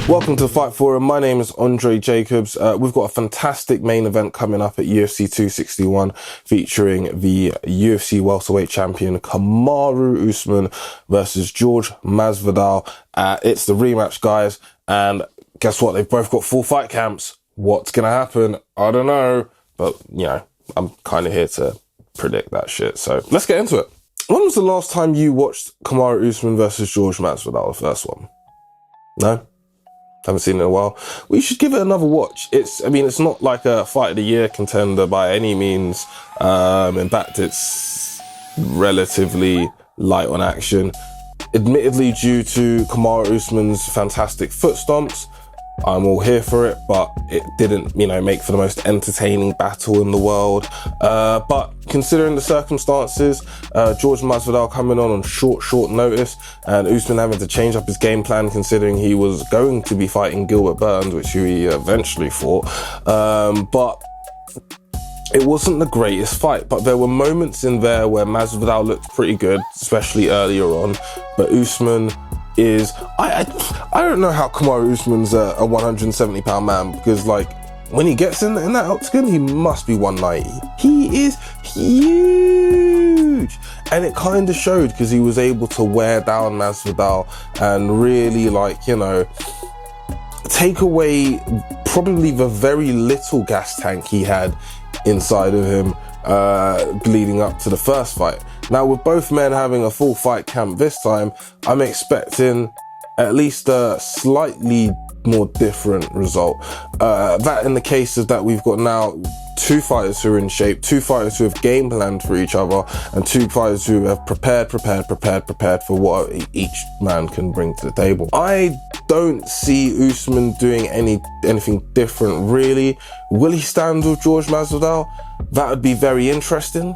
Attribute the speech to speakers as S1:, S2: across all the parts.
S1: Welcome to the Fight Forum. My name is Andre Jacobs. We've got a fantastic main event coming up at UFC 261 featuring the UFC welterweight champion Kamaru Usman versus Jorge Masvidal. It's the rematch, guys. And guess what? They've both got full fight camps. What's going to happen? I don't know. But, you know, I'm kind of here to predict that shit. So let's get into it. When was the last time you watched Kamaru Usman versus Jorge Masvidal, the first one? No? Haven't seen it in a while. We should give it another watch. It's not like a fight of the year contender by any means. In fact, it's relatively light on action. Admittedly, due to Kamaru Usman's fantastic foot stomps, I'm all here for it, but it didn't, make for the most entertaining battle in the world. But considering the circumstances, Jorge Masvidal coming on short notice, and Usman having to change up his game plan considering he was going to be fighting Gilbert Burns, which he eventually fought. But it wasn't the greatest fight, but there were moments in there where Masvidal looked pretty good, especially earlier on. But Usman is, I don't know how Kamaru Usman's a 170-pound man, because when he gets in that octagon, he must be 190. He is huge, and it kind of showed because he was able to wear down Masvidal and really take away probably the very little gas tank he had inside of him leading up to the first fight. Now, with both men having a full fight camp this time, I'm expecting at least a slightly more different result. That in the case is that we've got now two fighters who are in shape, two fighters who have game planned for each other, and two fighters who have prepared for what each man can bring to the table. I don't see Usman doing anything different, really. Will he stand with Jorge Masvidal? That would be very interesting.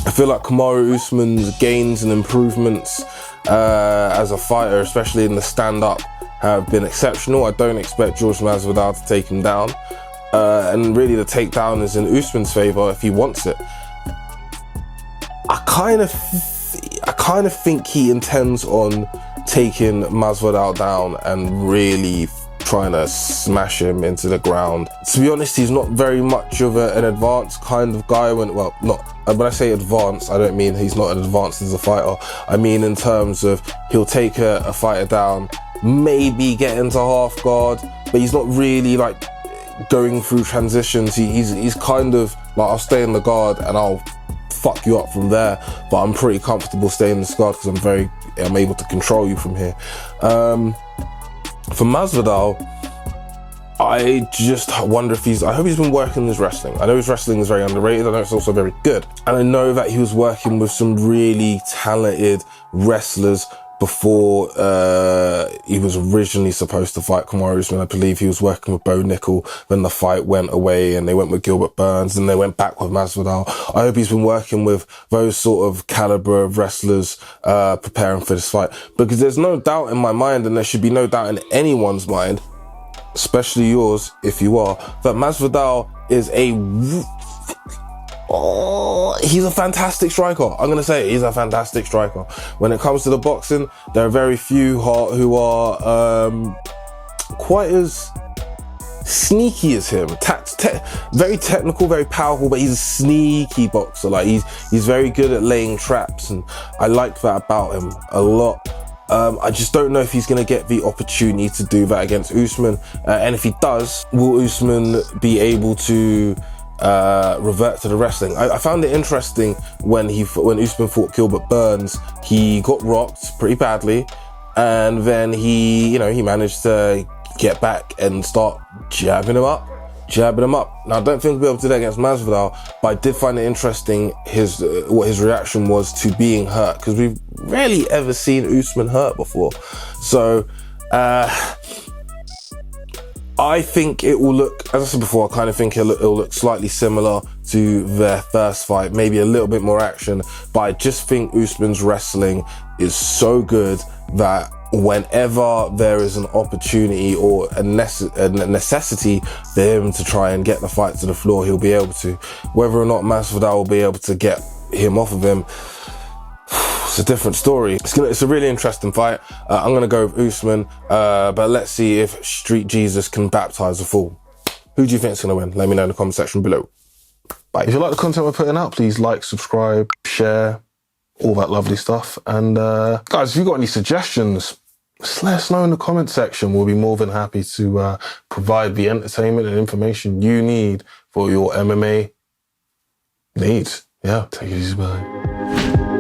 S1: I feel like Kamaru Usman's gains and improvements as a fighter, especially in the stand-up, have been exceptional. I don't expect Jorge Masvidal to take him down. And really the takedown is in Usman's favour if he wants it. I kind of think he intends on taking Masvidal down and really trying to smash him into the ground. To be honest, he's not very much of an advanced kind of guy. When I say advanced, I don't mean he's not advanced as a fighter. I mean in terms of he'll take a fighter down, maybe get into half guard, but he's not really going through transitions. He's kind of I'll stay in the guard and I'll fuck you up from there, but I'm pretty comfortable staying in this guard because I'm able to control you from here. For Masvidal, I just wonder if I hope he's been working his wrestling. I know his wrestling is very underrated. I know it's also very good. And I know that he was working with some really talented wrestlers before he was originally supposed to fight Kamaru Usman. I believe he was working with Bo Nickel, then the fight went away and they went with Gilbert Burns, and they went back with Masvidal. I hope he's been working with those sort of caliber of wrestlers preparing for this fight, because there's no doubt in my mind, and there should be no doubt in anyone's mind, especially yours if you are, that Masvidal is he's a fantastic striker. I'm going to say he's a fantastic striker. When it comes to the boxing, there are very few who are quite as sneaky as him. Very technical, very powerful, but he's a sneaky boxer. He's very good at laying traps, and I like that about him a lot. I just don't know if he's going to get the opportunity to do that against Usman. And if he does, will Usman be able to revert to the wrestling? I found it interesting when Usman fought Gilbert Burns. He got rocked pretty badly, and then he managed to get back and start jabbing him up. Now, I don't think we'll be able to do that against Masvidal, but I did find it interesting what his reaction was to being hurt, because we've rarely ever seen Usman hurt before. So I think it will look, as I said before, I kind of think it'll look slightly similar to their first fight, maybe a little bit more action, but I just think Usman's wrestling is so good that whenever there is an opportunity or a necessity for him to try and get the fight to the floor, he'll be able to. Whether or not Masvidal will be able to get him off of him, it's a different story. It's a really interesting fight. I'm going to go with Usman, but let's see if Street Jesus can baptize a fool. Who do you think is going to win? Let me know in the comment section below. Bye. If you like the content we're putting out, please like, subscribe, share, all that lovely stuff. And guys, if you've got any suggestions, just let us know in the comment section. We'll be more than happy to provide the entertainment and information you need for your MMA needs. Yeah, take it easy, bye.